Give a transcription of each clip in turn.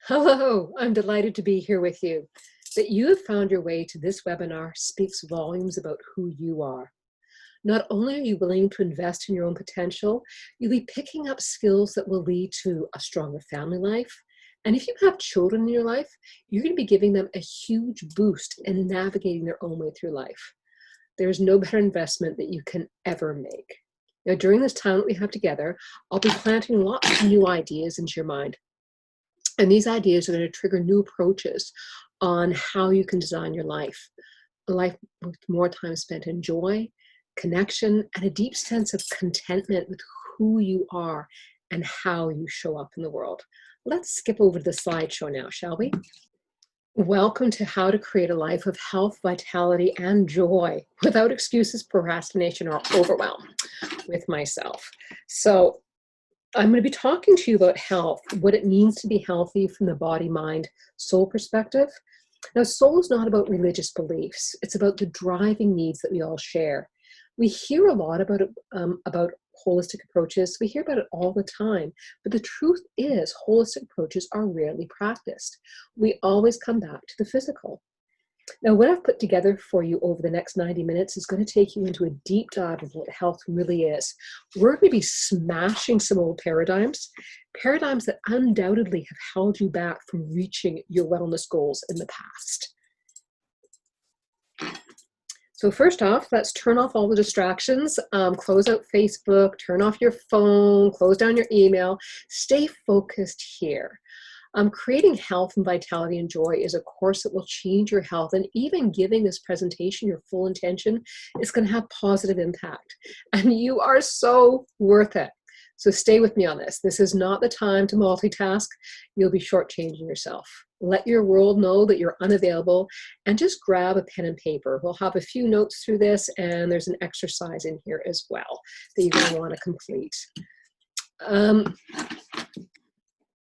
Hello, I'm delighted to be here with you. That you have found your way to this webinar speaks volumes about who you are. Not only are you willing to invest in your own potential, you'll be picking up skills that will lead to a stronger family life. And if you have children in your life, you're going to be giving them a huge boost in navigating their own way through life. There's no better investment that you can ever make. Now, during this time that we have together, I'll be planting lots of new ideas into your mind. And these ideas are going to trigger new approaches on how you can design your life. A life with more time spent in joy, connection, and a deep sense of contentment with who you are and how you show up in the world. Let's skip over to the slideshow now, shall we? Welcome to How to Create a Life of Health, Vitality, and Joy without excuses, procrastination, or overwhelm with myself. So I'm going to be talking to you about health, what it means to be healthy from the body, mind, soul perspective. Now, soul is not about religious beliefs. It's about the driving needs that we all share. We hear a lot about holistic approaches. We hear about it all the time. But the truth is, holistic approaches are rarely practiced. We always come back to the physical. Now, what I've put together for you over the next 90 minutes is going to take you into a deep dive of what health really is. We're going to be smashing some old paradigms that undoubtedly have held you back from reaching your wellness goals in the past. So first off, let's turn off all the distractions, close out Facebook, turn off your phone, close down your email, stay focused here. Creating health and vitality and joy is a course that will change your health, and even giving this presentation your full intention is going to have positive impact, and you are so worth it. So stay with me on this. This is not the time to multitask. You'll be shortchanging yourself. Let your world know that you're unavailable, and just grab a pen and paper. We'll have a few notes through this, and there's an exercise in here as well that you're going to want to complete.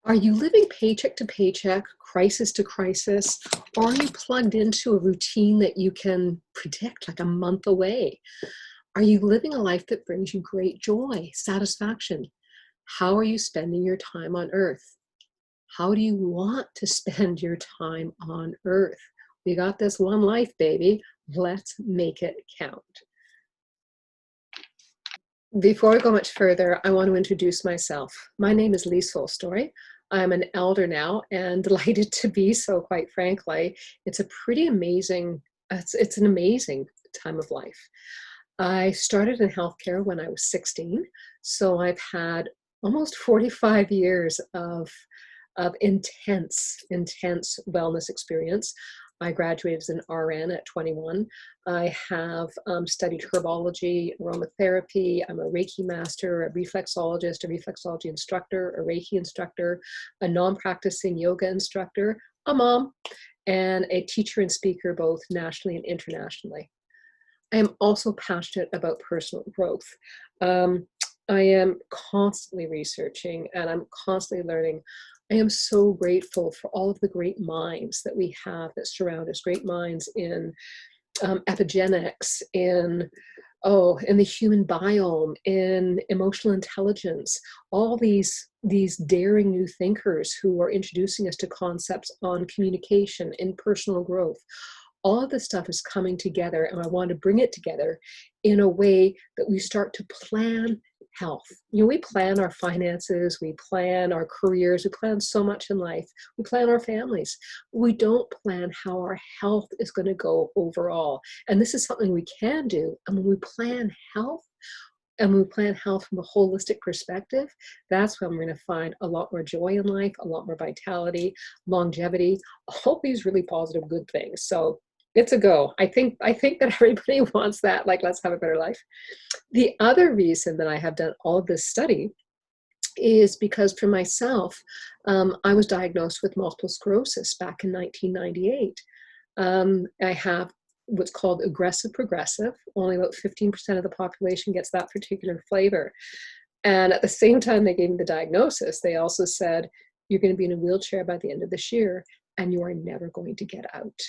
Are you living paycheck to paycheck, crisis to crisis, or are you plugged into a routine that you can predict like a month away? Are you living a life that brings you great joy, satisfaction? How are you spending your time on earth? How do you want to spend your time on earth? We got this one life, baby. Let's make it count. Before I go much further, I want to introduce myself. My name is Lee Soulstory. I'm an elder now and delighted to be so, quite frankly. It's a pretty amazing, it's an amazing time of life. I started in healthcare when I was 16, so I've had almost 45 years of intense wellness experience. I graduated as an RN at 21. I have studied herbology, aromatherapy. I'm a Reiki master, a reflexologist, a reflexology instructor, a Reiki instructor, a non-practicing yoga instructor, a mom, and a teacher and speaker both nationally and internationally. I am also passionate about personal growth. I am constantly researching and I'm constantly learning. I am so grateful for all of the great minds that we have that surround us, great minds in epigenetics, in the human biome, in emotional intelligence, all these daring new thinkers who are introducing us to concepts on communication and personal growth. All of this stuff is coming together, and I want to bring it together in a way that we start to plan health. You know, we plan our finances, we plan our careers, we plan so much in life, we plan our families. We don't plan how our health is going to go overall. And this is something we can do. And when we plan health, and when we plan health from a holistic perspective, that's when we're going to find a lot more joy in life, a lot more vitality, longevity, all these really positive good things. So it's a go. I think that everybody wants that, like, let's have a better life. The other reason that I have done all of this study is because for myself, I was diagnosed with multiple sclerosis back in 1998. I have what's called aggressive progressive. Only about 15% of the population gets that particular flavor. And at the same time they gave me the diagnosis, they also said, you're going to be in a wheelchair by the end of this year and you are never going to get out.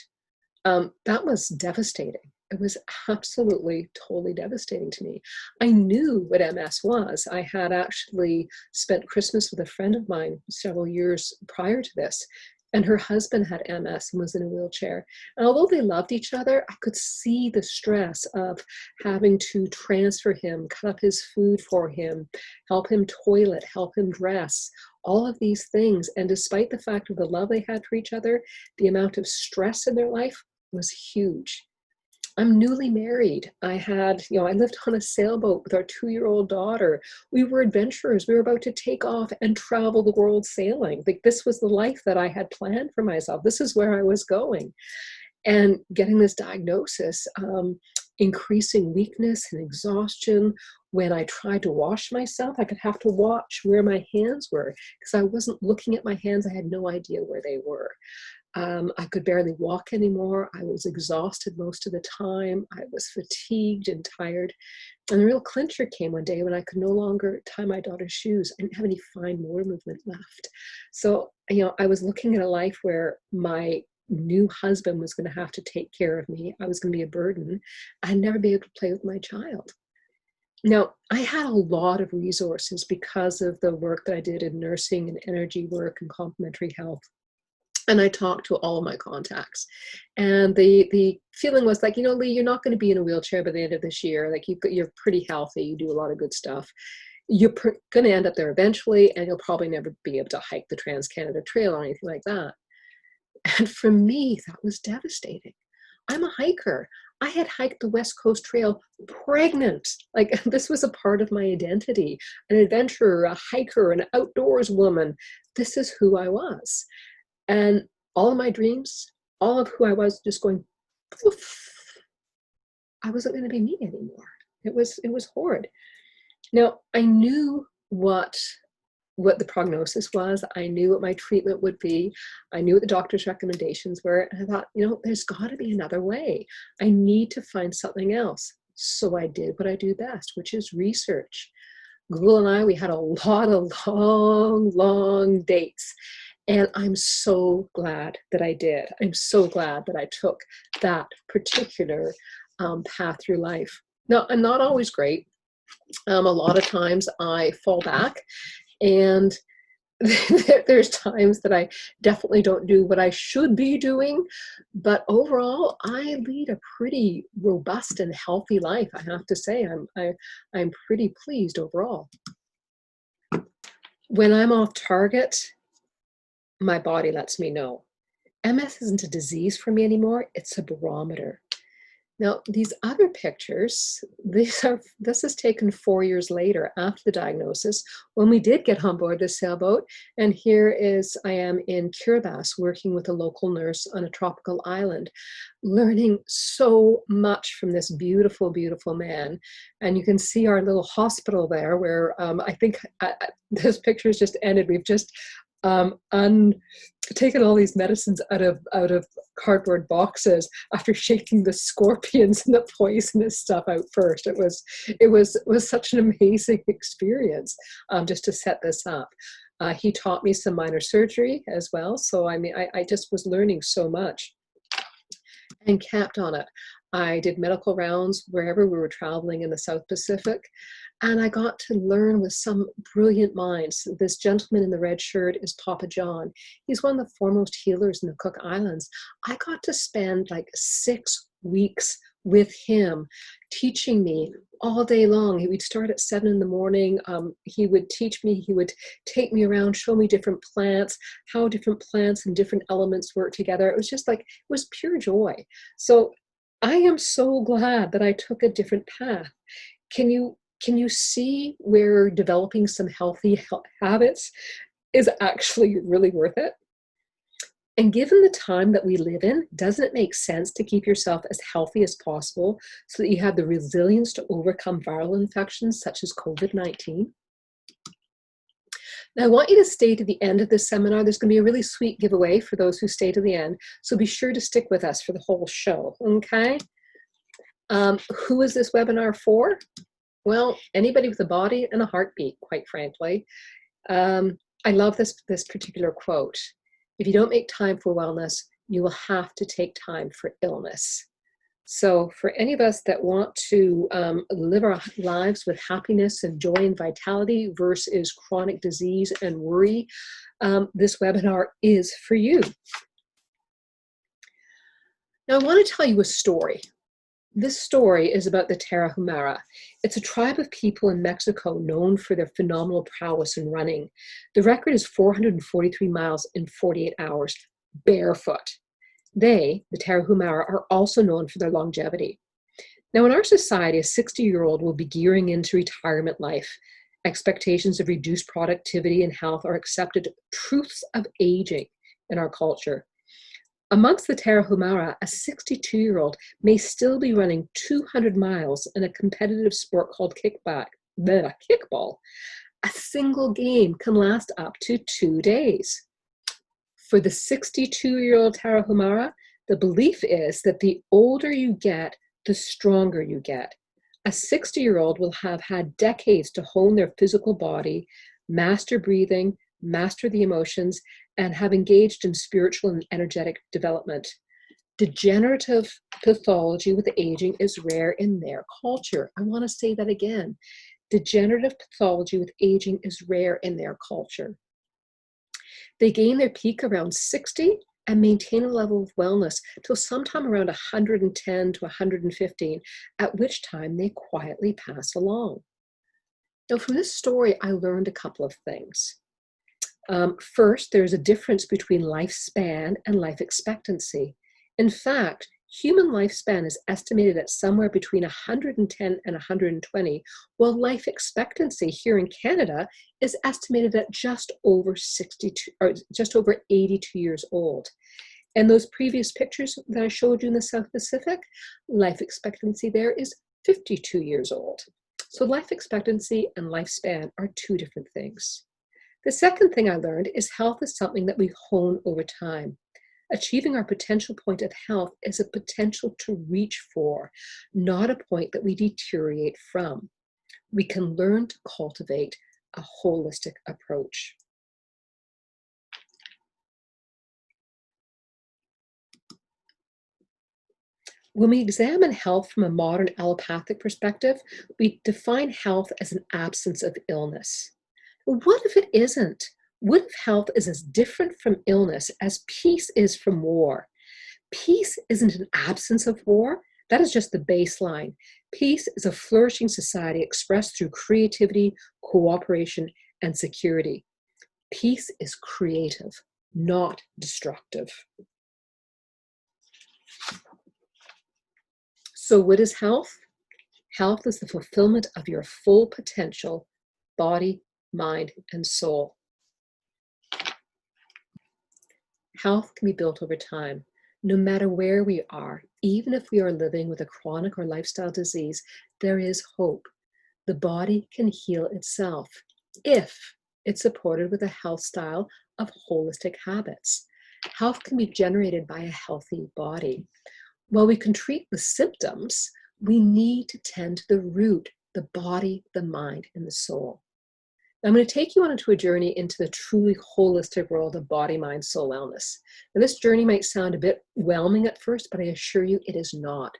That was devastating. It was absolutely, totally devastating to me. I knew what MS was. I had actually spent Christmas with a friend of mine several years prior to this, and her husband had MS and was in a wheelchair. And although they loved each other, I could see the stress of having to transfer him, cut up his food for him, help him toilet, help him dress, all of these things. And despite the fact of the love they had for each other, the amount of stress in their life was huge. I'm newly married. I lived on a sailboat with our 2-year-old daughter. We were adventurers. We were about to take off and travel the world sailing. Like, this was the life that I had planned for myself. This is where I was going. And getting this diagnosis, increasing weakness and exhaustion. When I tried to wash myself, I could have to watch where my hands were because I wasn't looking at my hands. I had no idea where they were. I could barely walk anymore. I was exhausted most of the time. I was fatigued and tired. And the real clincher came one day when I could no longer tie my daughter's shoes. I didn't have any fine motor movement left. So, I was looking at a life where my new husband was going to have to take care of me. I was going to be a burden. I'd never be able to play with my child. Now, I had a lot of resources because of the work that I did in nursing and energy work and complementary health. And I talked to all of my contacts. And the feeling was like, Lee, you're not going to be in a wheelchair by the end of this year. Like, you're pretty healthy. You do a lot of good stuff. You're going to end up there eventually, and you'll probably never be able to hike the Trans-Canada Trail or anything like that. And for me, that was devastating. I'm a hiker. I had hiked the West Coast Trail pregnant. Like, this was a part of my identity. An adventurer, a hiker, an outdoors woman. This is who I was. And all of my dreams, all of who I was, just going, poof. I wasn't going to be me anymore. It was horrid. Now, I knew what the prognosis was. I knew what my treatment would be. I knew what the doctor's recommendations were. And I thought, there's got to be another way. I need to find something else. So I did what I do best, which is research. Google and I, we had a lot of long dates. And I'm so glad that I did. I'm so glad that I took that particular path through life. Now, I'm not always great. A lot of times I fall back, and there's times that I definitely don't do what I should be doing. But overall, I lead a pretty robust and healthy life. I have to say, I'm pretty pleased overall. When I'm off target, my body lets me know. MS isn't a disease for me anymore. It's a barometer. Now, these other pictures, this is taken 4 years later after the diagnosis, when we did get on board the sailboat. And here I am in Kiribati working with a local nurse on a tropical island, learning so much from this beautiful, beautiful man. And you can see our little hospital there where I think this picture's just ended. We've just taken all these medicines out of cardboard boxes after shaking the scorpions and the poisonous stuff out first. It was such an amazing experience just to set this up. He taught me some minor surgery as well. So I just was learning so much and kept on it. I did medical rounds wherever we were traveling in the South Pacific. And I got to learn with some brilliant minds. This gentleman in the red shirt is Papa John. He's one of the foremost healers in the Cook Islands. I got to spend like 6 weeks with him, teaching me all day long. We'd start at 7 in the morning. He would teach me, he would take me around, show me different plants, how different plants and different elements work together. It was just like, it was pure joy. So I am so glad that I took a different path. Can you see where developing some healthy habits is actually really worth it? And given the time that we live in, doesn't it make sense to keep yourself as healthy as possible so that you have the resilience to overcome viral infections such as COVID-19? Now, I want you to stay to the end of this seminar. There's going to be a really sweet giveaway for those who stay to the end. So be sure to stick with us for the whole show, okay? Who is this webinar for? Well, anybody with a body and a heartbeat, quite frankly. I love this particular quote. If you don't make time for wellness, you will have to take time for illness. So for any of us that want to live our lives with happiness and joy and vitality versus chronic disease and worry, this webinar is for you. Now I want to tell you a story. This story is about the Tarahumara. It's a tribe of people in Mexico known for their phenomenal prowess in running. The record is 443 miles in 48 hours, barefoot. They, the Tarahumara, are also known for their longevity. Now, in our society, a 60-year-old will be gearing into retirement life. Expectations of reduced productivity and health are accepted truths of aging in our culture. Amongst the Tarahumara, a 62-year-old may still be running 200 miles in a competitive sport called kickball. A single game can last up to 2 days. For the 62-year-old Tarahumara, the belief is that the older you get, the stronger you get. A 60-year-old will have had decades to hone their physical body, master breathing, master the emotions, and have engaged in spiritual and energetic development. Degenerative pathology with aging is rare in their culture. I want to say that again. Degenerative pathology with aging is rare in their culture. They gain their peak around 60 and maintain a level of wellness till sometime around 110 to 115, at which time they quietly pass along. Now, from this story, I learned a couple of things. First, there's a difference between lifespan and life expectancy. In fact, human lifespan is estimated at somewhere between 110 and 120, while life expectancy here in Canada is estimated at just over 62 or just over 82 years old. And those previous pictures that I showed you in the South Pacific, life expectancy there is 52 years old. So life expectancy and lifespan are two different things. The second thing I learned is health is something that we hone over time. Achieving our potential point of health is a potential to reach for, not a point that we deteriorate from. We can learn to cultivate a holistic approach. When we examine health from a modern allopathic perspective, we define health as an absence of illness. What if it isn't? What if health is as different from illness as peace is from war? Peace isn't an absence of war. That is just the baseline. Peace is a flourishing society expressed through creativity, cooperation, and security. Peace is creative, not destructive. So what is health? Health is the fulfillment of your full potential, body, mind, and soul. Health can be built over time. No matter where we are, even if we are living with a chronic or lifestyle disease, there is hope. The body can heal itself if it's supported with a health style of holistic habits. Health can be generated by a healthy body. While we can treat the symptoms, we need to tend to the root, the body, the mind, and the soul. I'm going to take you on into a journey into the truly holistic world of body, mind, soul wellness. Now, this journey might sound a bit whelming at first, but I assure you it is not.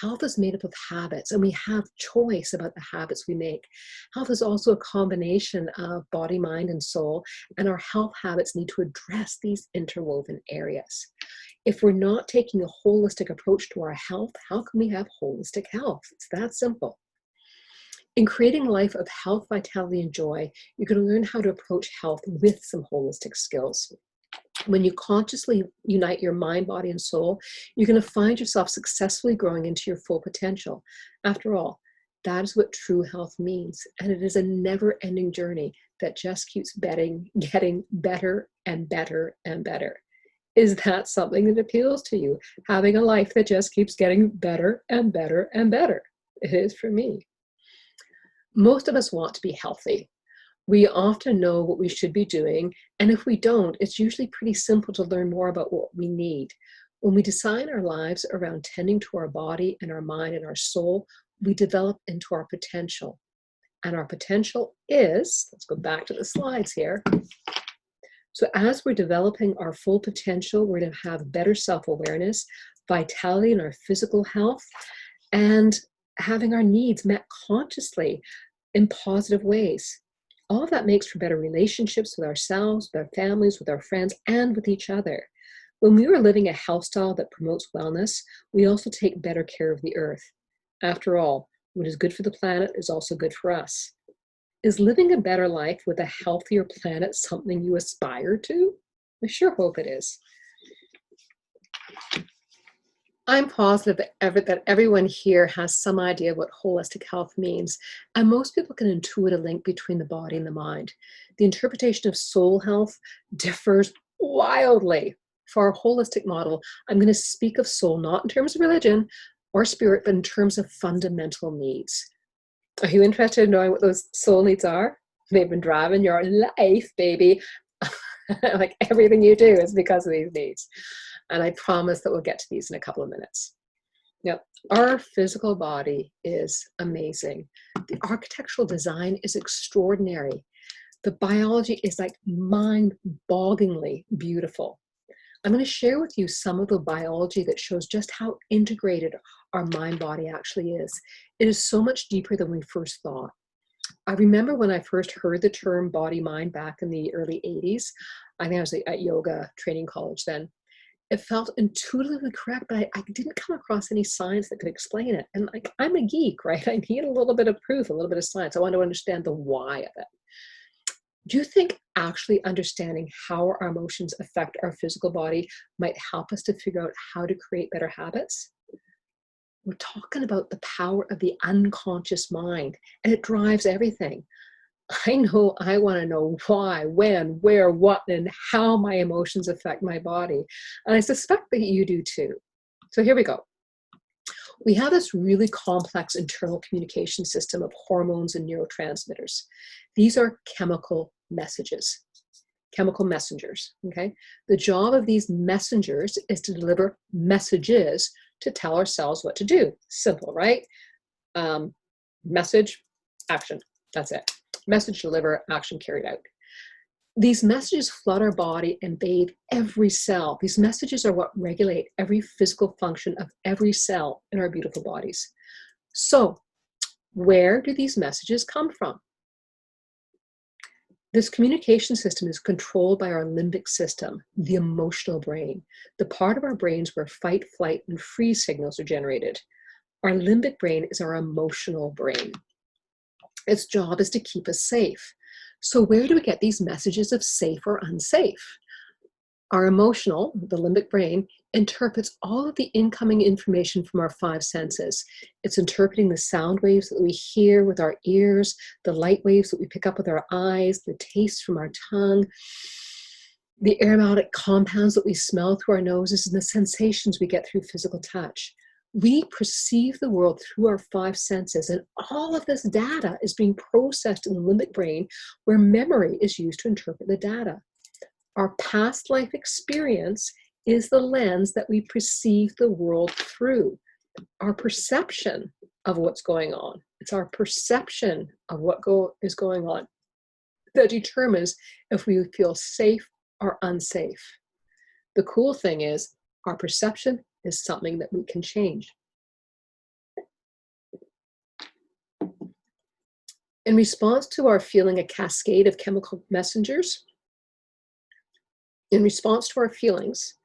Health is made up of habits, and we have choice about the habits we make. Health is also a combination of body, mind, and soul, and our health habits need to address these interwoven areas. If we're not taking a holistic approach to our health, how can we have holistic health? It's that simple. In creating a life of health, vitality, and joy, you're going to learn how to approach health with some holistic skills. When you consciously unite your mind, body, and soul, you're going to find yourself successfully growing into your full potential. After all, that is what true health means. And it is a never-ending journey that just keeps getting better and better and better. Is that something that appeals to you? Having a life that just keeps getting better and better and better? It is for me. Most of us want to be healthy. We often know what we should be doing, and if we don't, it's usually pretty simple to learn more about what we need. When we design our lives around tending to our body and our mind and our soul, we develop into our potential. And our potential is, let's go back to the slides here. So as we're developing our full potential, we're going to have better self-awareness, vitality in our physical health, and having our needs met consciously in positive ways. All of that makes for better relationships with ourselves, with our families, with our friends, and with each other. When we are living a health style that promotes wellness, we also take better care of the earth. After all, what is good for the planet is also good for us. Is living a better life with a healthier planet something you aspire to? I sure hope it is. I'm positive that everyone here has some idea of what holistic health means, and most people can intuit a link between the body and the mind. The interpretation of soul health differs wildly. For our holistic model, I'm going to speak of soul not in terms of religion or spirit, but in terms of fundamental needs. Are you interested in knowing what those soul needs are? They've been driving your life, baby. Like everything you do is because of these needs. And I promise that we'll get to these in a couple of minutes. Now, our physical body is amazing. The architectural design is extraordinary. The biology is like mind-bogglingly beautiful. I'm going to share with you some of the biology that shows just how integrated our mind-body actually is. It is so much deeper than we first thought. I remember when I first heard the term body-mind back in the early 80s. I think I was at yoga training college then. It felt intuitively correct, but I didn't come across any science that could explain it. And like, I'm a geek, right? I need a little bit of proof, a little bit of science. I want to understand the why of it. Do you think actually understanding how our emotions affect our physical body might help us to figure out how to create better habits? We're talking about the power of the unconscious mind, and it drives everything. I know I want to know why, when, where, what, and how my emotions affect my body. And I suspect that you do too. So here we go. We have this really complex internal communication system of hormones and neurotransmitters. These are chemical messages, chemical messengers, okay? The job of these messengers is to deliver messages to tell ourselves what to do. Simple, right? Message, action, that's it. Message, deliver, action carried out. These messages flood our body and bathe every cell. These messages are what regulate every physical function of every cell in our beautiful bodies. So, where do these messages come from? This communication system is controlled by our limbic system, the emotional brain, the part of our brains where fight, flight, and freeze signals are generated. Our limbic brain is our emotional brain. Its job is to keep us safe. So where do we get these messages of safe or unsafe? Our emotional, the limbic brain, interprets all of the incoming information from our five senses. It's interpreting the sound waves that we hear with our ears, the light waves that we pick up with our eyes, the taste from our tongue, the aromatic compounds that we smell through our noses, and the sensations we get through physical touch. We perceive the world through our five senses, and all of this data is being processed in the limbic brain, where memory is used to interpret the data. Our past life experience is the lens that we perceive the world through. Our perception of what's going on. It's our perception of what is going on that determines if we feel safe or unsafe. The cool thing is, our perception is something that we can change. In response to our feeling a cascade of chemical messengers, in response to our feelings,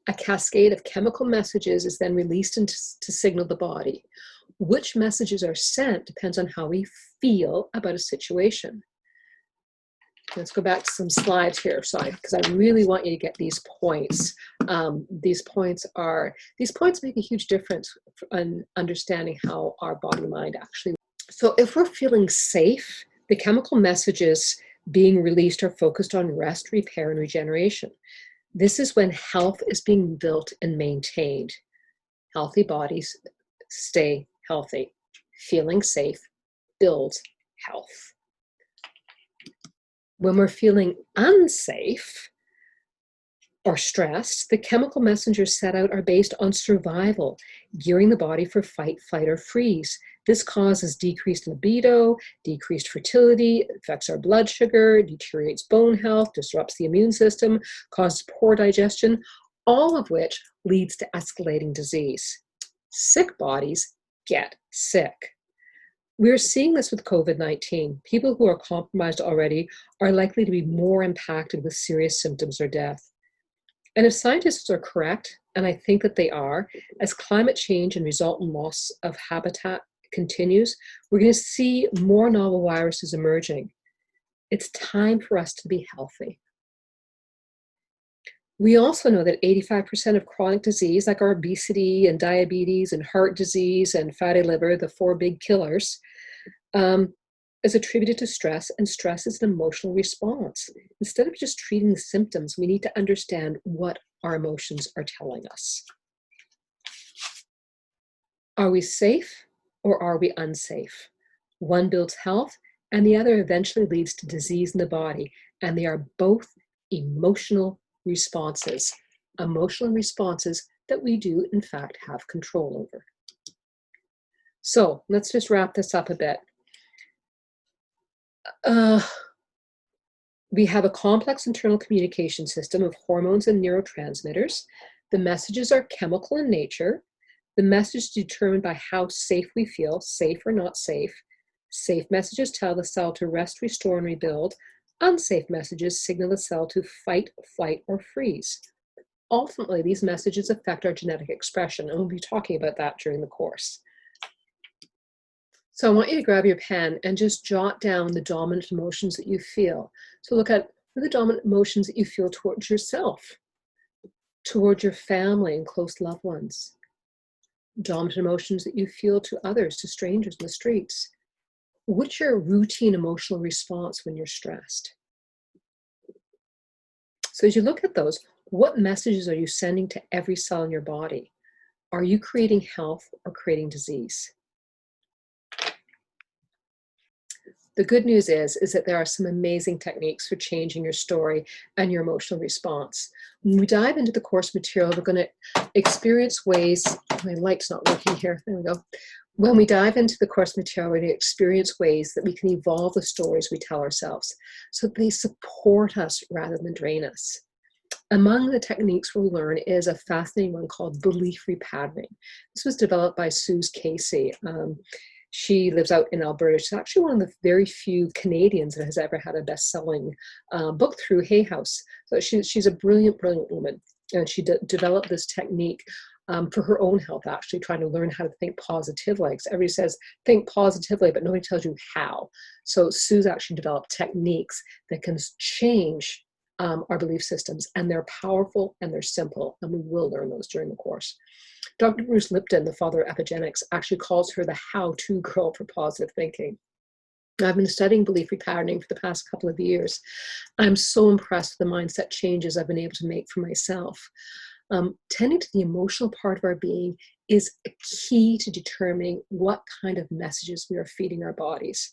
a cascade of chemical messages is then released to signal the body. Which messages are sent depends on how we feel about a situation. Let's go back to some slides here, because I really want you to get these points. These points make a huge difference in understanding how our body-mind actually works. So if we're feeling safe, the chemical messages being released are focused on rest, repair, and regeneration. This is when health is being built and maintained. Healthy bodies stay healthy. Feeling safe builds health. When we're feeling unsafe or stressed, the chemical messengers set out are based on survival, gearing the body for fight, flight, or freeze. This causes decreased libido, decreased fertility, affects our blood sugar, deteriorates bone health, disrupts the immune system, causes poor digestion. all of which leads to escalating disease. Sick bodies get sick. We're seeing this with COVID-19. People who are compromised already are likely to be more impacted with serious symptoms or death. And if scientists are correct, and I think that they are, as climate change and resultant loss of habitat continues, we're going to see more novel viruses emerging. It's time for us to be healthy. We also know that 85% of chronic disease, like our obesity and diabetes and heart disease and fatty liver, the four big killers, is attributed to stress, and stress is an emotional response. Instead of just treating the symptoms, we need to understand what our emotions are telling us. Are we safe or are we unsafe? One builds health and the other eventually leads to disease in the body, and they are both emotional responses that we do in fact have control over. So let's just wrap this up a bit. We have a complex internal communication system of hormones and neurotransmitters. The messages are chemical in nature. The message is determined by how safe we feel, safe or not safe. Safe messages tell the cell to rest, restore, and rebuild. Unsafe messages signal the cell to fight, flight, or freeze. Ultimately, these messages affect our genetic expression, and we'll be talking about that during the course. So I want you to grab your pen and just jot down the dominant emotions that you feel. So look at the dominant emotions that you feel towards yourself, towards your family and close loved ones. Dominant emotions that you feel to others, to strangers in the streets. What's your routine emotional response when you're stressed? So as you look at those, what messages are you sending to every cell in your body? Are you creating health or creating disease? The good news is that there are some amazing techniques for changing your story and your emotional response. When we dive into the course material, we're going to experience ways, my light's not working here, there we go. When we dive into the course material, we're going to experience ways that we can evolve the stories we tell ourselves so they support us rather than drain us. Among the techniques we'll learn is a fascinating one called belief repatterning. This was developed by Suze Casey. She lives out in Alberta. She's actually one of the very few Canadians that has ever had a best-selling book through Hay House. So she's a brilliant, brilliant woman. And she developed this technique for her own health, actually trying to learn how to think positively. Because everybody says, think positively, but nobody tells you how. So Suze actually developed techniques that can change our belief systems, and they're powerful and they're simple, and we will learn those during the course. Dr. Bruce Lipton, the father of epigenetics, actually calls her the how-to girl for positive thinking. I've been studying belief repatterning for the past couple of years. I'm so impressed with the mindset changes I've been able to make for myself. Tending to the emotional part of our being is a key to determining what kind of messages we are feeding our bodies.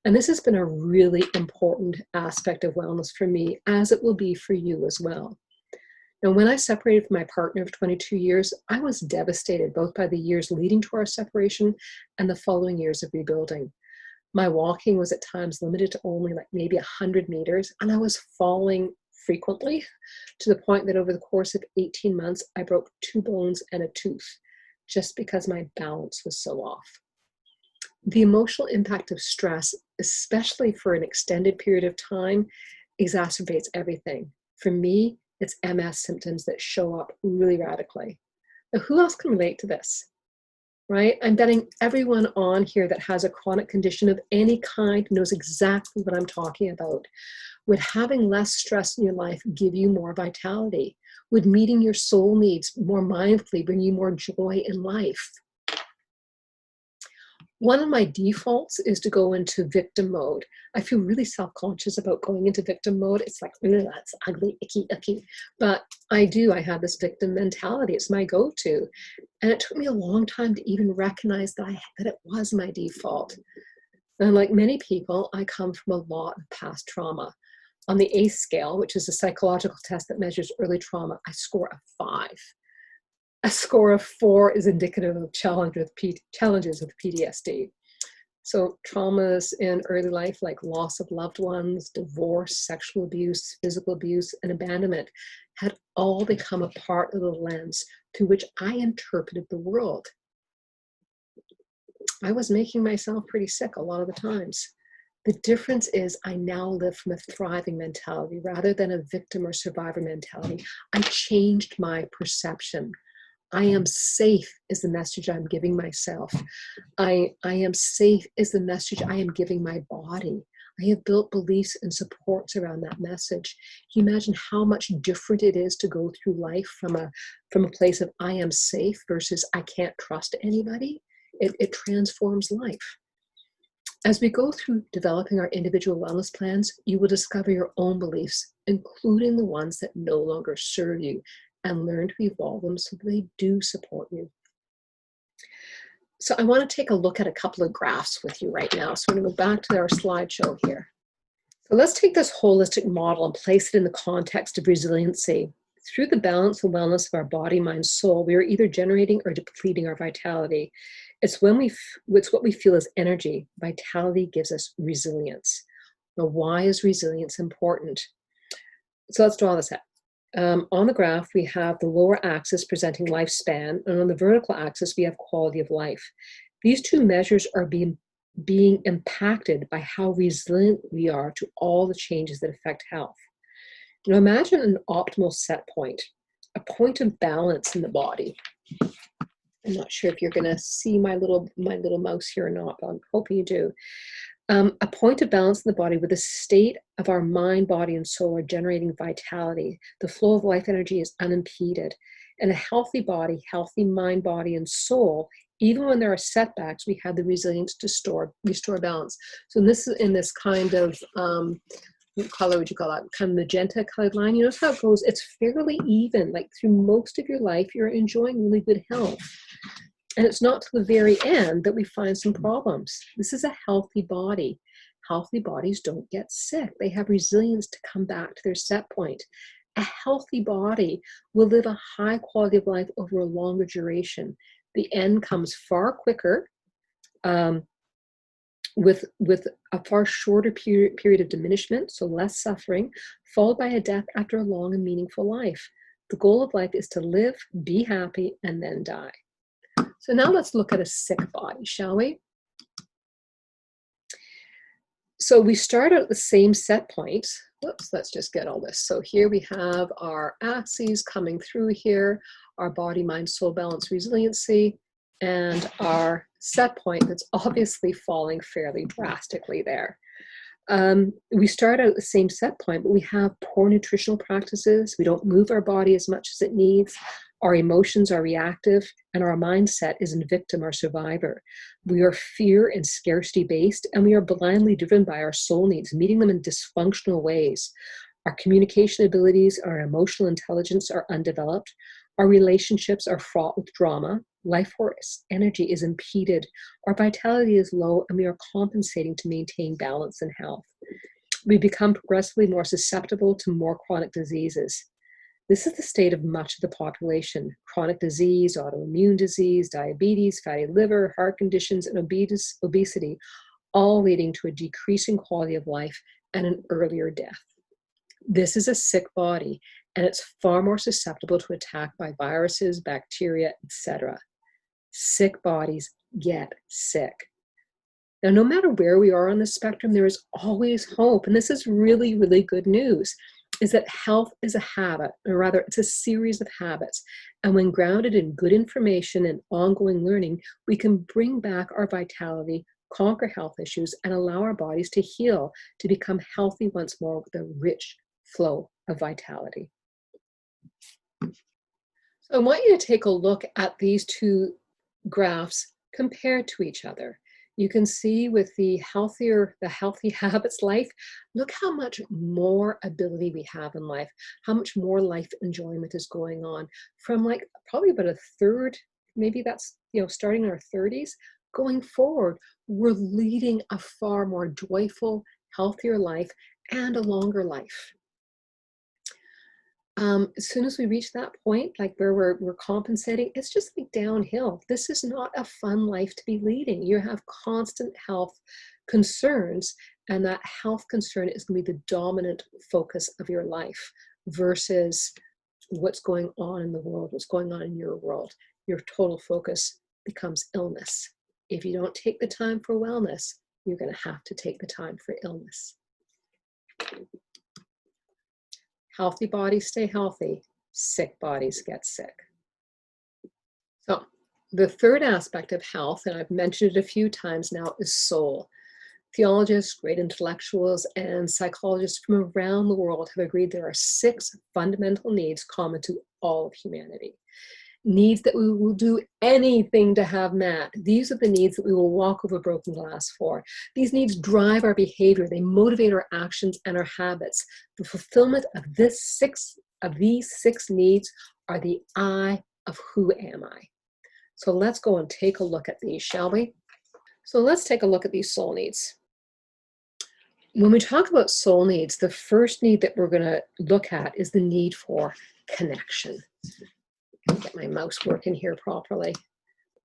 And this has been a really important aspect of wellness for me, as it will be for you as well. Now, when I separated from my partner of 22 years, I was devastated both by the years leading to our separation and the following years of rebuilding. My walking was at times limited to only like maybe 100 meters, and I was falling frequently to the point that over the course of 18 months, I broke 2 bones and a tooth just because my balance was so off. The emotional impact of stress, especially for an extended period of time, exacerbates everything. For me, it's MS symptoms that show up really radically. Now, who else can relate to this? Right? I'm betting everyone on here that has a chronic condition of any kind knows exactly what I'm talking about. Would having less stress in your life give you more vitality? Would meeting your soul needs more mindfully bring you more joy in life? One of my defaults is to go into victim mode. I feel really self-conscious about going into victim mode. It's like, that's ugly, icky, icky. But I have this victim mentality. It's my go-to. And it took me a long time to even recognize that it was my default. And like many people, I come from a lot of past trauma. On the ACE scale, which is a psychological test that measures early trauma, I score a 5. A score of 4 is indicative of challenges with PTSD. So traumas in early life, like loss of loved ones, divorce, sexual abuse, physical abuse, and abandonment, had all become a part of the lens through which I interpreted the world. I was making myself pretty sick a lot of the times. The difference is I now live from a thriving mentality rather than a victim or survivor mentality. I changed my perception. I am safe is the message I'm giving myself. I am safe is the message I am giving my body. I have built beliefs and supports around that message. Can you imagine how much different it is to go through life from a place of I am safe versus I can't trust anybody? It transforms life. As we go through developing our individual wellness plans, you will discover your own beliefs, including the ones that no longer serve you, and learn to evolve them so that they do support you. So I want to take a look at a couple of graphs with you right now. So we're going to go back to our slideshow here. So let's take this holistic model and place it in the context of resiliency. Through the balance and wellness of our body, mind, soul, we are either generating or depleting our vitality. It's what we feel as energy. Vitality gives us resilience. Now, why is resilience important? So let's draw this out. On the graph, we have the lower axis presenting lifespan, and on the vertical axis, we have quality of life. These two measures are being impacted by how resilient we are to all the changes that affect health. Now imagine an optimal set point, a point of balance in the body. I'm not sure if you're going to see my little mouse here or not, but I'm hoping you do. A point of balance in the body where the state of our mind, body, and soul are generating vitality. The flow of life energy is unimpeded. In a healthy body, healthy mind, body, and soul, even when there are setbacks, we have the resilience to restore balance. So this is in this kind of, what color would you call that? Kind of magenta colored line. You notice how it goes? It's fairly even. Like through most of your life, you're enjoying really good health. And it's not to the very end that we find some problems. This is a healthy body. Healthy bodies don't get sick. They have resilience to come back to their set point. A healthy body will live a high quality of life over a longer duration. The end comes far quicker, with a far shorter period of diminishment, so less suffering, followed by a death after a long and meaningful life. The goal of life is to live, be happy, and then die. So now let's look at a sick body, shall we? So we start at the same set point. Whoops, let's just get all this. So here we have our axes coming through here, our body, mind, soul, balance, resiliency, and our set point that's obviously falling fairly drastically there. We start out at the same set point, but we have poor nutritional practices. We don't move our body as much as it needs. Our emotions are reactive, and our mindset is in victim or survivor. We are fear and scarcity based, and we are blindly driven by our soul needs, meeting them in dysfunctional ways. Our communication abilities, our emotional intelligence are undeveloped. Our relationships are fraught with drama. Life force energy is impeded. Our vitality is low, and we are compensating to maintain balance and health. We become progressively more susceptible to more chronic diseases. This is the state of much of the population: chronic disease, autoimmune disease, diabetes, fatty liver, heart conditions, and obesity, all leading to a decreasing quality of life and an earlier death. This is a sick body, and it's far more susceptible to attack by viruses, bacteria, etc. Sick bodies get sick. Now, no matter where we are on the spectrum, there is always hope. And this is really, really good news, is that health is a habit, or rather it's a series of habits. And when grounded in good information and ongoing learning, we can bring back our vitality, conquer health issues, and allow our bodies to heal, to become healthy once more with a rich flow of vitality. So I want you to take a look at these two graphs compared to each other. You can see with the healthy habits life, look how much more ability we have in life, how much more life enjoyment is going on from like probably about a third, maybe that's, starting in our 30s, going forward, we're leading a far more joyful, healthier life and a longer life. As soon as we reach that point, like where we're compensating, it's just like downhill. This is not a fun life to be leading. You have constant health concerns, and that health concern is going to be the dominant focus of your life versus what's going on in the world, what's going on in your world. Your total focus becomes illness. If you don't take the time for wellness, you're going to have to take the time for illness. Healthy bodies stay healthy, sick bodies get sick. So the third aspect of health, and I've mentioned it a few times now, is soul. Theologists, great intellectuals, and psychologists from around the world have agreed there are 6 fundamental needs common to all of humanity. Needs that we will do anything to have met. These are the needs that we will walk over broken glass for. These needs drive our behavior. They motivate our actions and our habits. The fulfillment of these 6 needs are the I of who am I. So let's go and take a look at these, shall we? So let's take a look at these soul needs. When we talk about soul needs, the first need that we're going to look at is the need for connection. Get my mouse working here properly.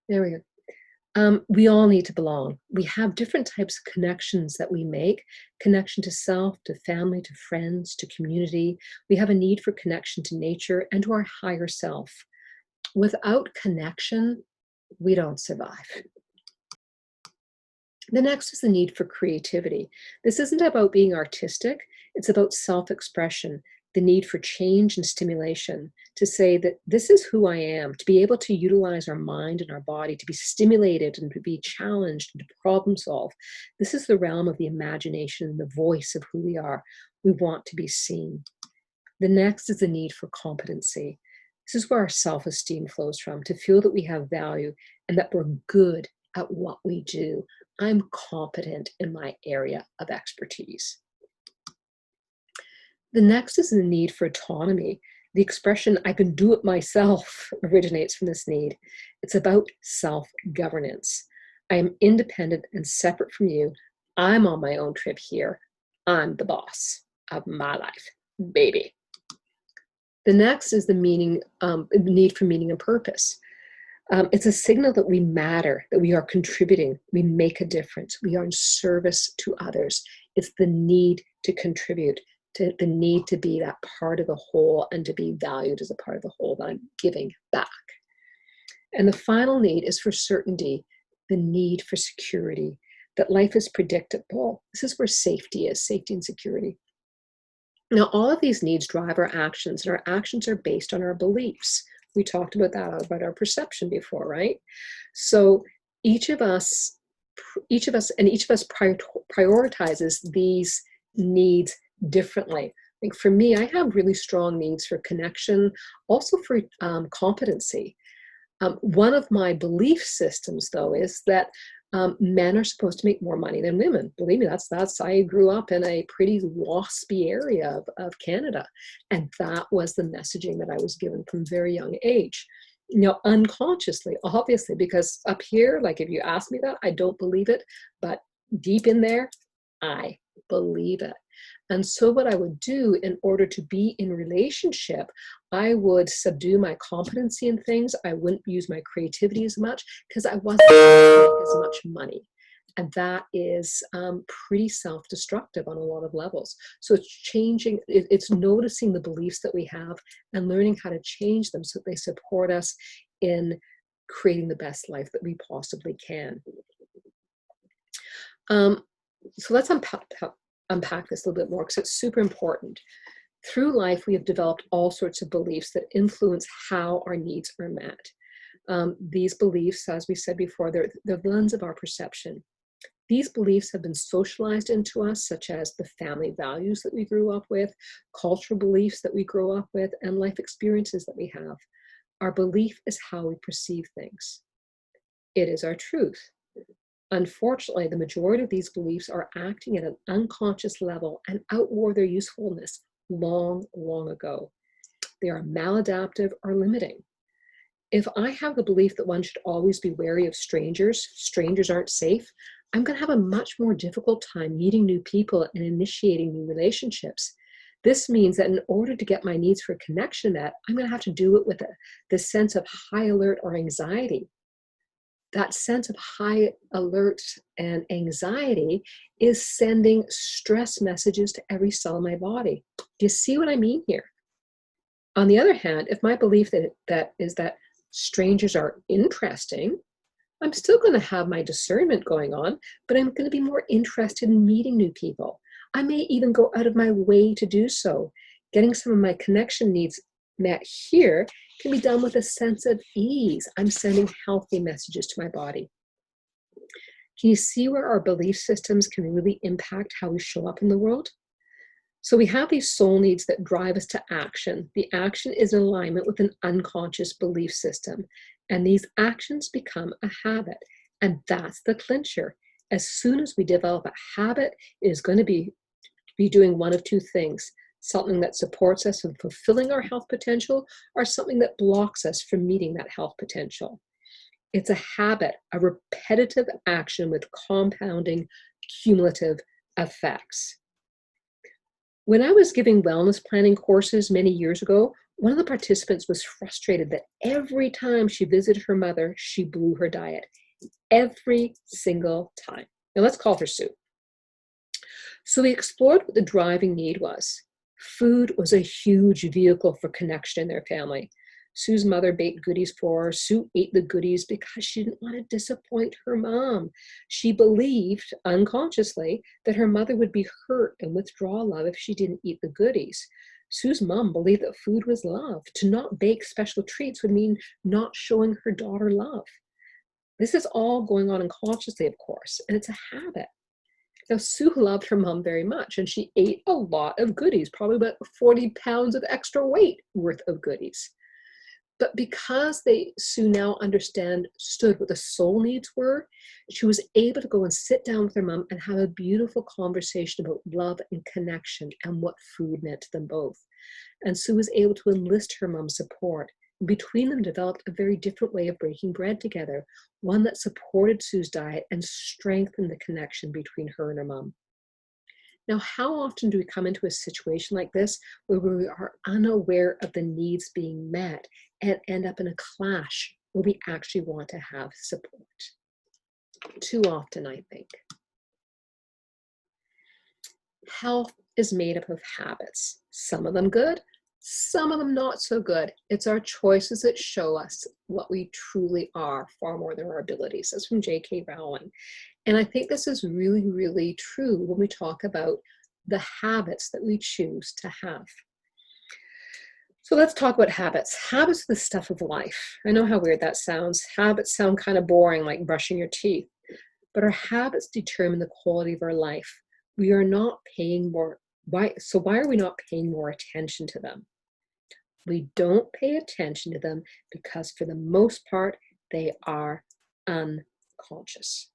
There we go. We all need to belong. We have different types of connections that we make. Connection to self, to family, to friends, to community. We have a need for connection to nature and to our higher self. Without connection, we don't survive. The next is the need for creativity. This isn't about being artistic. It's about self-expression, the need for change and stimulation, to say that this is who I am, to be able to utilize our mind and our body, to be stimulated and to be challenged and to problem solve. This is the realm of the imagination and the voice of who we are. We want to be seen. The next is the need for competency. This is where our self-esteem flows from, to feel that we have value and that we're good at what we do. I'm competent in my area of expertise. The next is the need for autonomy. The expression, I can do it myself, originates from this need. It's about self-governance. I am independent and separate from you. I'm on my own trip here. I'm the boss of my life, baby. The next is the need for meaning and purpose. It's a signal that we matter, that we are contributing, we make a difference, we are in service to others. It's the need to contribute, the need to be that part of the whole and to be valued as a part of the whole that I'm giving back. And the final need is for certainty, the need for security, that life is predictable. This is where safety is, safety and security. Now, all of these needs drive our actions, and our actions are based on our beliefs. We talked about that, about our perception before, right? So each of us prioritizes these needs differently. I think for me, I have really strong needs for connection, also for competency. One of my belief systems, though, is that men are supposed to make more money than women. Believe me, I grew up in a pretty waspy area of Canada, and that was the messaging that I was given from a very young age. Unconsciously, obviously, because up here, like if you ask me that, I don't believe it, but deep in there, I believe it. And so what I would do in order to be in relationship, I would subdue my competency in things. I wouldn't use my creativity as much because I wasn't able to make as much money. And that is pretty self-destructive on a lot of levels. So it's changing, it's noticing the beliefs that we have and learning how to change them so that they support us in creating the best life that we possibly can. So let's unpack this a little bit more because it's super important. Through life, we have developed all sorts of beliefs that influence how our needs are met. These beliefs, as we said before, they're the lens of our perception. These beliefs have been socialized into us, such as the family values that we grew up with, cultural beliefs that we grow up with, and life experiences that we have. Our belief is how we perceive things. It is our truth. Unfortunately, the majority of these beliefs are acting at an unconscious level and outwore their usefulness long, long ago. They are maladaptive or limiting. If I have the belief that one should always be wary of strangers aren't safe, I'm going to have a much more difficult time meeting new people and initiating new relationships. This means that in order to get my needs for connection met, I'm going to have to do it with this sense of high alert or anxiety. That sense of high alert and anxiety is sending stress messages to every cell in my body. Do you see what I mean here? On the other hand, if my belief that is that strangers are interesting, I'm still going to have my discernment going on, but I'm going to be more interested in meeting new people. I may even go out of my way to do so. Getting some of my connection needs met here can be done with a sense of ease. I'm sending healthy messages to my body. Can you see where our belief systems can really impact how we show up in the world? So we have these soul needs that drive us to action. The action is in alignment with an unconscious belief system. And these actions become a habit. And that's the clincher. As soon as we develop a habit, it is going to be doing one of two things: something that supports us in fulfilling our health potential, or something that blocks us from meeting that health potential. It's a habit, a repetitive action with compounding cumulative effects. When I was giving wellness planning courses many years ago, one of the participants was frustrated that every time she visited her mother, she blew her diet. Every single time. Now let's call her Sue. So we explored what the driving need was. Food was a huge vehicle for connection in their family. Sue's mother baked goodies for her. Sue ate the goodies because she didn't want to disappoint her mom. She believed, unconsciously, that her mother would be hurt and withdraw love if she didn't eat the goodies. Sue's mom believed that food was love. To not bake special treats would mean not showing her daughter love. This is all going on unconsciously, of course, and it's a habit. Now, Sue loved her mom very much, and she ate a lot of goodies, probably about 40 pounds of extra weight worth of goodies. But because Sue now understood what the soul needs were, she was able to go and sit down with her mom and have a beautiful conversation about love and connection and what food meant to them both. And Sue was able to enlist her mom's support. Between them developed a very different way of breaking bread together, one that supported Sue's diet and strengthened the connection between her and her mom. Now, how often do we come into a situation like this where we are unaware of the needs being met and end up in a clash where we actually want to have support? Too often, I think. Health is made up of habits, some of them good, some of them not so good. It's our choices that show us what we truly are, far more than our abilities. That's from J.K. Rowling. And I think this is really, really true when we talk about the habits that we choose to have. So let's talk about habits. Habits are the stuff of life. I know how weird that sounds. Habits sound kind of boring, like brushing your teeth. But our habits determine the quality of our life. We are not paying more. Why are we not paying more attention to them? We don't pay attention to them because for the most part, they are unconscious.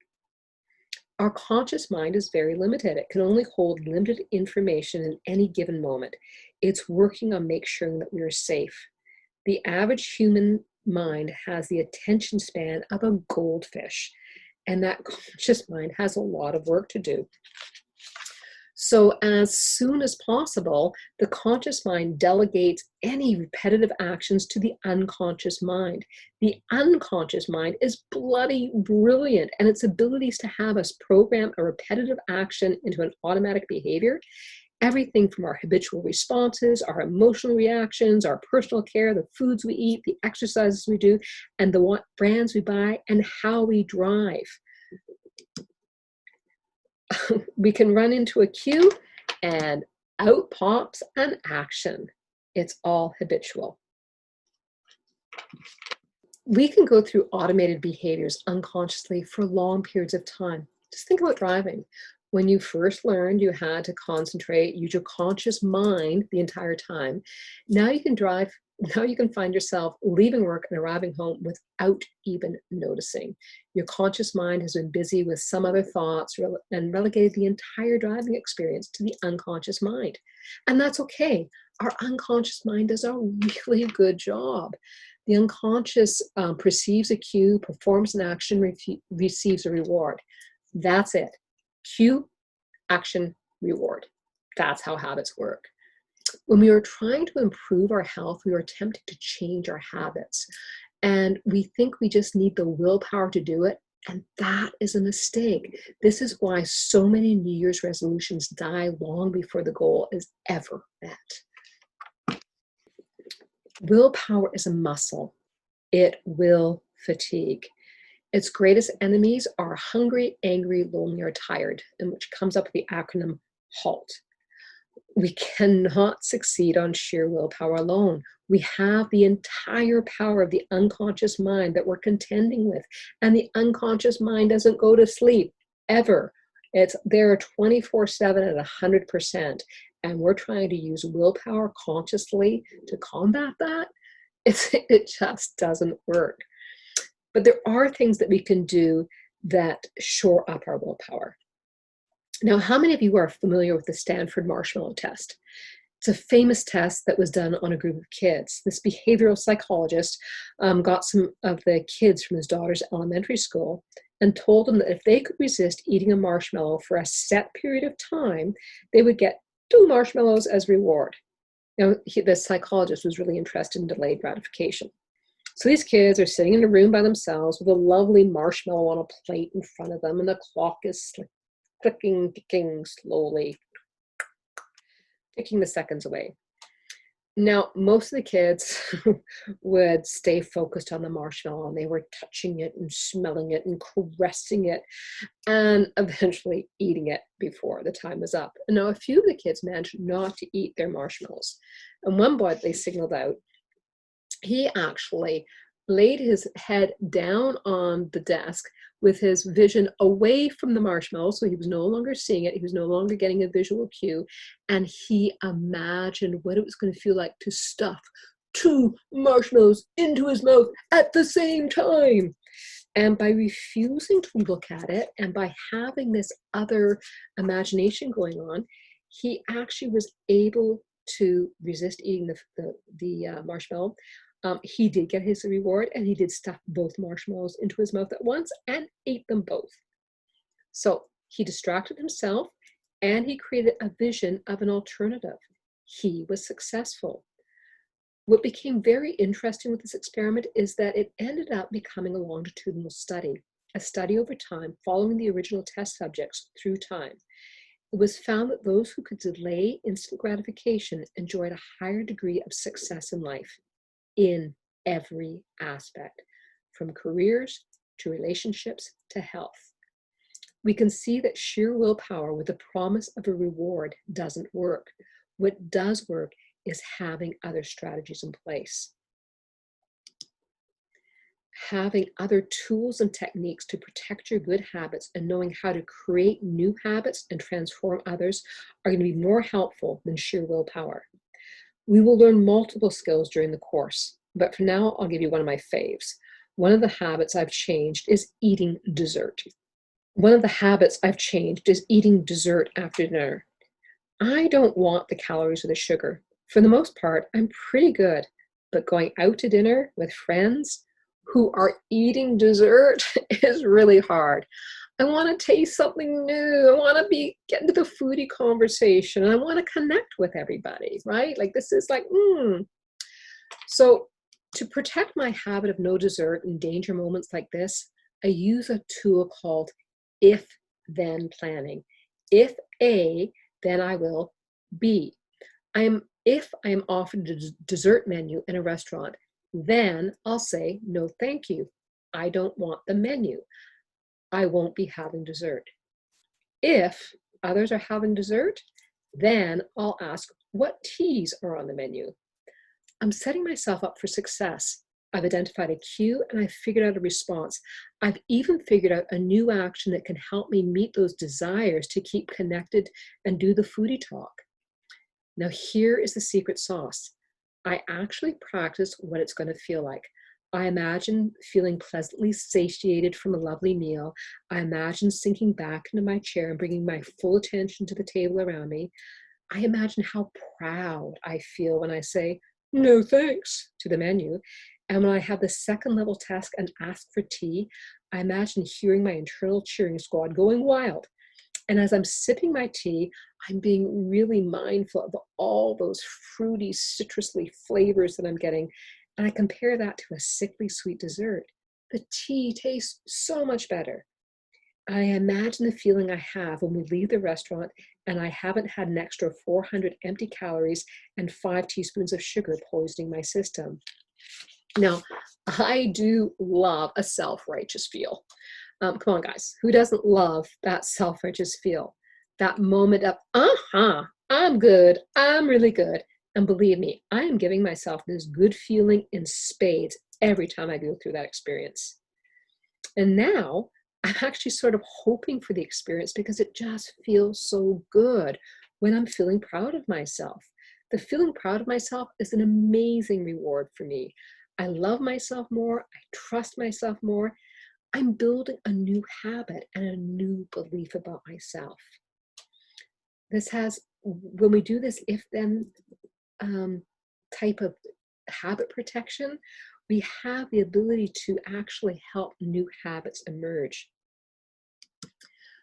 Our conscious mind is very limited. It can only hold limited information in any given moment. It's working on making sure that we are safe. The average human mind has the attention span of a goldfish, and that conscious mind has a lot of work to do. So as soon as possible, the conscious mind delegates any repetitive actions to the unconscious mind. The unconscious mind is bloody brilliant, and its abilities to have us program a repetitive action into an automatic behavior, everything from our habitual responses, our emotional reactions, our personal care, the foods we eat, the exercises we do, and the brands we buy, and how we drive. We can run into a queue and out pops an action. It's all habitual. We can go through automated behaviors unconsciously for long periods of time. Just think about driving. When you first learned, you had to concentrate, use your conscious mind the entire time. Now you can drive. Now you can find yourself leaving work and arriving home without even noticing. Your conscious mind has been busy with some other thoughts and relegated the entire driving experience to the unconscious mind. And that's okay. Our unconscious mind does a really good job. The unconscious perceives a cue, performs an action, receives a reward. That's it. Cue, action, reward. That's how habits work. When we are trying to improve our health, we are attempting to change our habits. And we think we just need the willpower to do it. And that is a mistake. This is why so many New Year's resolutions die long before the goal is ever met. Willpower is a muscle. It will fatigue. Its greatest enemies are hungry, angry, lonely, or tired, and which comes up with the acronym HALT. We cannot succeed on sheer willpower alone. We have the entire power of the unconscious mind that we're contending with. And the unconscious mind doesn't go to sleep, ever. It's there 24/7 at 100%. And we're trying to use willpower consciously to combat that. It just doesn't work. But there are things that we can do that shore up our willpower. Now, how many of you are familiar with the Stanford Marshmallow Test? It's a famous test that was done on a group of kids. This behavioral psychologist got some of the kids from his daughter's elementary school and told them that if they could resist eating a marshmallow for a set period of time, they would get 2 marshmallows as reward. Now, the psychologist was really interested in delayed gratification. So these kids are sitting in a room by themselves with a lovely marshmallow on a plate in front of them, and the clock is clicking, ticking slowly, ticking the seconds away. Now, most of the kids would stay focused on the marshmallow, and they were touching it and smelling it and caressing it and eventually eating it before the time was up. And now a few of the kids managed not to eat their marshmallows. And one boy they signaled out, he actually laid his head down on the desk with his vision away from the marshmallow, so he was no longer seeing it, he was no longer getting a visual cue, and he imagined what it was going to feel like to stuff 2 marshmallows into his mouth at the same time. And by refusing to look at it, and by having this other imagination going on, he actually was able to resist eating the marshmallow. He did get his reward, and he did stuff both marshmallows into his mouth at once and ate them both. So he distracted himself, and he created a vision of an alternative. He was successful. What became very interesting with this experiment is that it ended up becoming a longitudinal study, a study over time following the original test subjects through time. It was found that those who could delay instant gratification enjoyed a higher degree of success in life, in every aspect, from careers to relationships to health. We can see that sheer willpower with the promise of a reward doesn't work. What does work is having other strategies in place. Having other tools and techniques to protect your good habits and knowing how to create new habits and transform others are going to be more helpful than sheer willpower. We will learn multiple skills during the course, but for now, I'll give you one of my faves. One of the habits I've changed is eating dessert. One of the habits I've changed is eating dessert after dinner. I don't want the calories or the sugar. For the most part, I'm pretty good, but going out to dinner with friends who are eating dessert is really hard. I want to taste something new. I want to get into the foodie conversation. I want to connect with everybody, right? Like this is like, So to protect my habit of no dessert in danger moments like this, I use a tool called if-then planning. If A, then I will B. If I am offered a dessert menu in a restaurant, then I'll say, no, thank you. I don't want the menu. I won't be having dessert. If others are having dessert, then I'll ask what teas are on the menu. I'm setting myself up for success. I've identified a cue and I've figured out a response. I've even figured out a new action that can help me meet those desires to keep connected and do the foodie talk. Now here is the secret sauce. I actually practice what it's going to feel like. I imagine feeling pleasantly satiated from a lovely meal. I imagine sinking back into my chair and bringing my full attention to the table around me. I imagine how proud I feel when I say, no thanks, to the menu. And when I have the second level task and ask for tea, I imagine hearing my internal cheering squad going wild. And as I'm sipping my tea, I'm being really mindful of all those fruity, citrusly flavors that I'm getting. And I compare that to a sickly sweet dessert. The tea tastes so much better. I imagine the feeling I have when we leave the restaurant and I haven't had an extra 400 empty calories and 5 teaspoons of sugar poisoning my system. Now, I do love a self-righteous feel. Come on, guys, who doesn't love that self-righteous feel? That moment of, I'm good, I'm really good. And believe me, I am giving myself this good feeling in spades every time I go through that experience. And now I'm actually sort of hoping for the experience because it just feels so good when I'm feeling proud of myself. The feeling proud of myself is an amazing reward for me. I love myself more, I trust myself more. I'm building a new habit and a new belief about myself. When we do this if-then type of habit protection, we have the ability to actually help new habits emerge.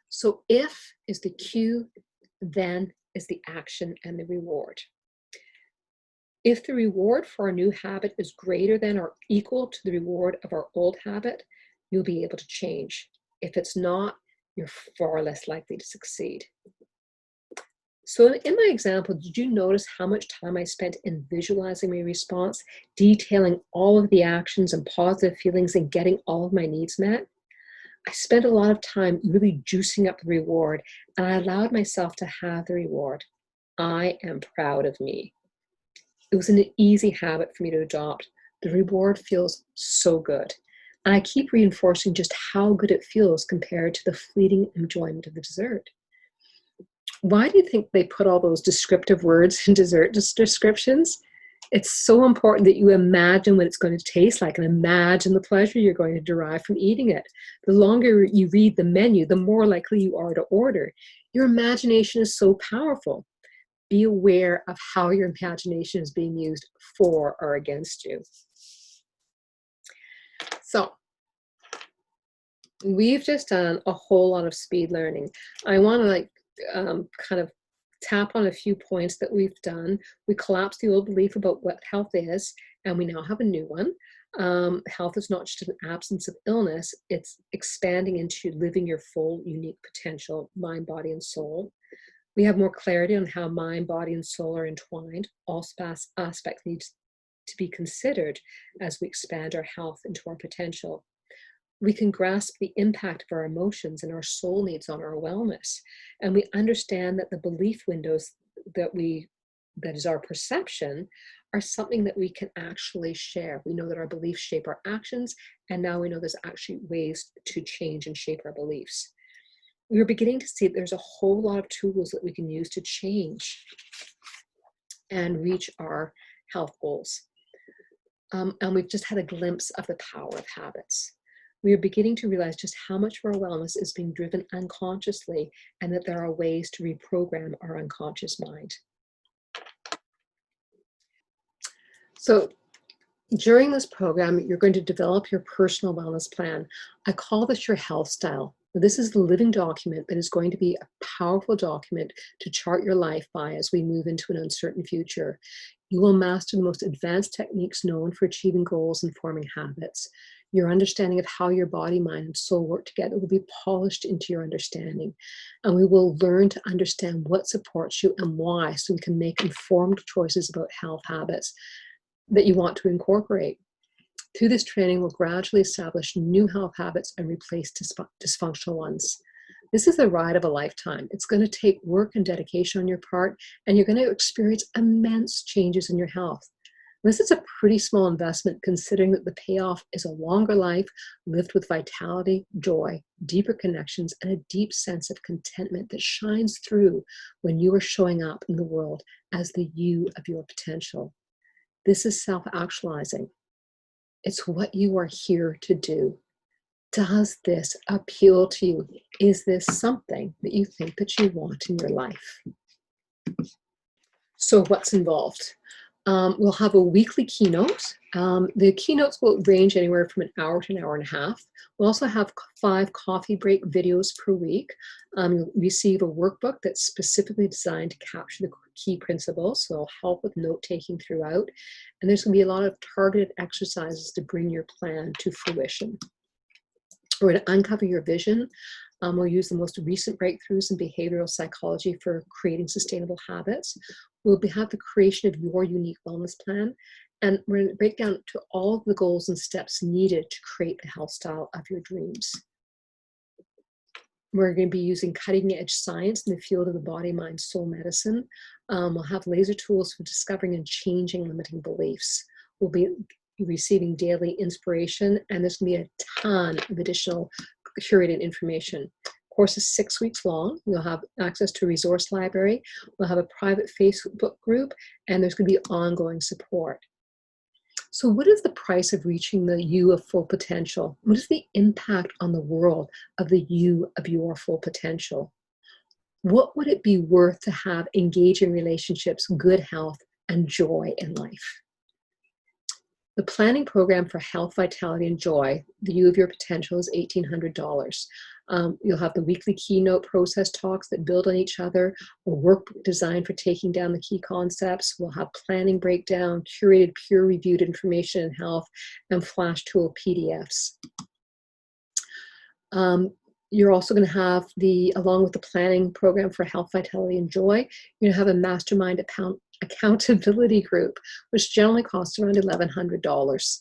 So if is the cue, then is the action and the reward. If the reward for our new habit is greater than or equal to the reward of our old habit, you'll be able to change. If it's not, you're far less likely to succeed. So in my example, did you notice how much time I spent in visualizing my response, detailing all of the actions and positive feelings and getting all of my needs met? I spent a lot of time really juicing up the reward, and I allowed myself to have the reward. I am proud of me. It was an easy habit for me to adopt. The reward feels so good. And I keep reinforcing just how good it feels compared to the fleeting enjoyment of the dessert. Why do you think they put all those descriptive words in dessert descriptions? It's so important that you imagine what it's going to taste like and imagine the pleasure you're going to derive from eating it. The longer you read the menu, the more likely you are to order. Your imagination is so powerful. Be aware of how your imagination is being used for or against you. So, we've just done a whole lot of speed learning. I want to kind of tap on a few points that we've done. We collapsed the old belief about what health is, and we now have a new one. Health is not just an absence of illness, it's expanding into living your full, unique potential, mind, body, and soul. We have more clarity on how mind, body, and soul are entwined. All aspects need to be considered as we expand our health into our potential. We can grasp the impact of our emotions and our soul needs on our wellness. And we understand that the belief windows that is our perception are something that we can actually share. We know that our beliefs shape our actions, and now we know there's actually ways to change and shape our beliefs. We're beginning to see that there's a whole lot of tools that we can use to change and reach our health goals. And we've just had a glimpse of the power of habits. We are beginning to realize just how much of our wellness is being driven unconsciously, and that there are ways to reprogram our unconscious mind. So during this program, you're going to develop your personal wellness plan. I call this your health style. This is the living document that is going to be a powerful document to chart your life by as we move into an uncertain future. You will master the most advanced techniques known for achieving goals and forming habits. Your understanding of how your body, mind, and soul work together will be polished into your understanding. And we will learn to understand what supports you and why, so we can make informed choices about health habits that you want to incorporate. Through this training, we'll gradually establish new health habits and replace dysfunctional ones. This is the ride of a lifetime. It's going to take work and dedication on your part, and you're going to experience immense changes in your health. This is a pretty small investment, considering that the payoff is a longer life lived with vitality, joy, deeper connections, and a deep sense of contentment that shines through when you are showing up in the world as the you of your potential. This is self-actualizing. It's what you are here to do. Does this appeal to you? Is this something that you think that you want in your life? So what's involved? We'll have a weekly keynote The keynotes will range anywhere from an hour to an hour and a half. We'll also have 5 coffee break videos per week. You'll receive a workbook that's specifically designed to capture the key principles, so it'll help with note-taking throughout. And there's going to be a lot of targeted exercises to bring your plan to fruition. We're going to uncover your vision. We'll use the most recent breakthroughs in behavioral psychology for creating sustainable habits. We'll have the creation of your unique wellness plan. And we're going to break down to all of the goals and steps needed to create the health style of your dreams. We're going to be using cutting edge science in the field of the body, mind, soul medicine. We'll have laser tools for discovering and changing limiting beliefs. We'll be receiving daily inspiration, and there's going to be a ton of additional curated information. The course is 6 weeks long. You'll have access to a resource library. We'll have a private Facebook group, and there's going to be ongoing support. So what is the price of reaching the you of full potential? What is the impact on the world of the you of your full potential? What would it be worth to have engaging relationships, good health, and joy in life? The planning program for health, vitality, and joy, the you of your potential, is $1,800. You'll have the weekly keynote process talks that build on each other, a workbook designed for taking down the key concepts. We'll have planning breakdown, curated, peer-reviewed information in health, and flash tool PDFs. You're also going to have along with the planning program for health, vitality, and joy, you're going to have a mastermind accountability group, which generally costs around $1,100.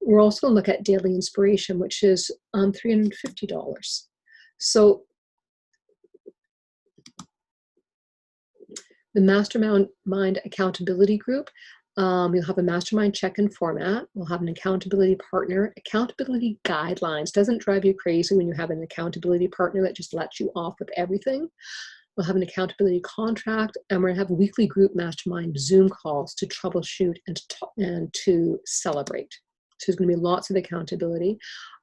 We're also going to look at daily inspiration, which is $350. So the mastermind accountability group, you'll have a mastermind check-in format. We'll have an accountability partner. Accountability guidelines. Doesn't drive you crazy when you have an accountability partner that just lets you off with everything. We'll have an accountability contract, and we're going to have weekly group mastermind Zoom calls to troubleshoot and to celebrate. So there's going to be lots of accountability.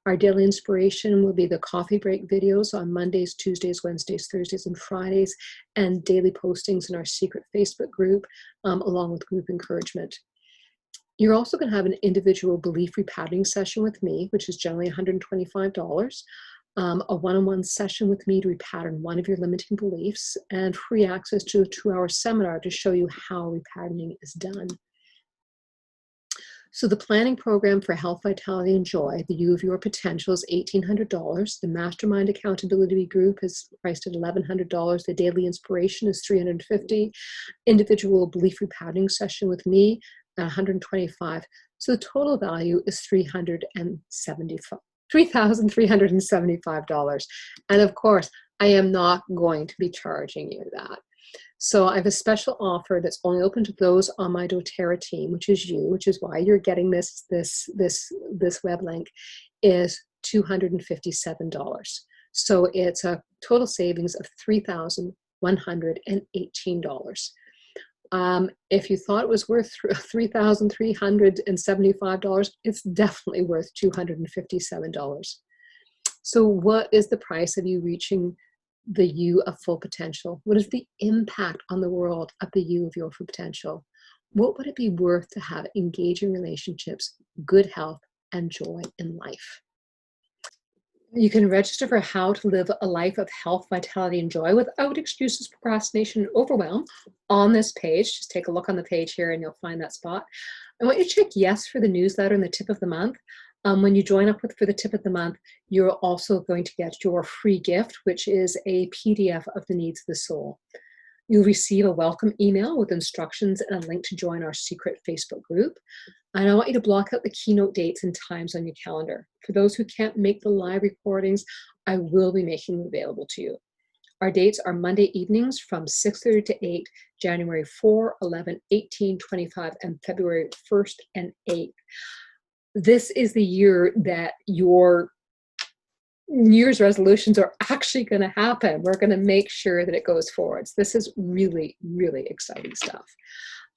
Our daily inspiration will be the coffee break videos on Mondays, Tuesdays, Wednesdays, Thursdays, and Fridays, and daily postings in our secret Facebook group, along with group encouragement. You're also going to have an individual belief repatterning session with me, which is generally $125. A one-on-one session with me to repattern one of your limiting beliefs, and free access to a 2-hour seminar to show you how repatterning is done. So the planning program for health, vitality, and joy, the you of your potential, is $1,800. The mastermind accountability group is priced at $1,100. The daily inspiration is $350. Individual belief repatterning session with me at $125. So the total value is $3,375. And of course, I am not going to be charging you that. So I have a special offer that's only open to those on my doTERRA team, which is you, which is why you're getting this web link, is $257. So it's a total savings of $3,118. If you thought it was worth $3,375, it's definitely worth $257. So what is the price of you reaching the you of full potential? What is the impact on the world of the you of your full potential? What would it be worth to have engaging relationships, good health, and joy in life? You can register for how to live a life of health, vitality, and joy without excuses, procrastination, and overwhelm on this page. Just take a look on the page here and you'll find that spot. I want you to check yes for the newsletter and the tip of the month. When you join up for the tip of the month, you're also going to get your free gift, which is a PDF of the needs of the soul. You'll receive a welcome email with instructions and a link to join our secret Facebook group. And I want you to block out the keynote dates and times on your calendar. For those who can't make the live recordings, I will be making them available to you. Our dates are Monday evenings from 6:30 to 8, January 4, 11, 18, 25, and February 1st and 8th. This is the year that your New Year's resolutions are actually going to happen. We're going to make sure that it goes forwards. This is really, really exciting stuff.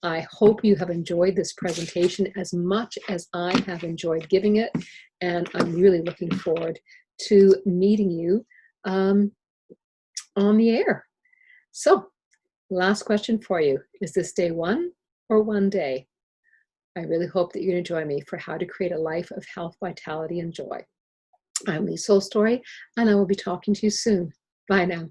I hope you have enjoyed this presentation as much as I have enjoyed giving it, and I'm really looking forward to meeting you on the air. So, last question for you. Is this day one or one day? I really hope that you're going to join me for how to create a life of health, vitality, and joy. I'm Lee Soul Story, and I will be talking to you soon. Bye now.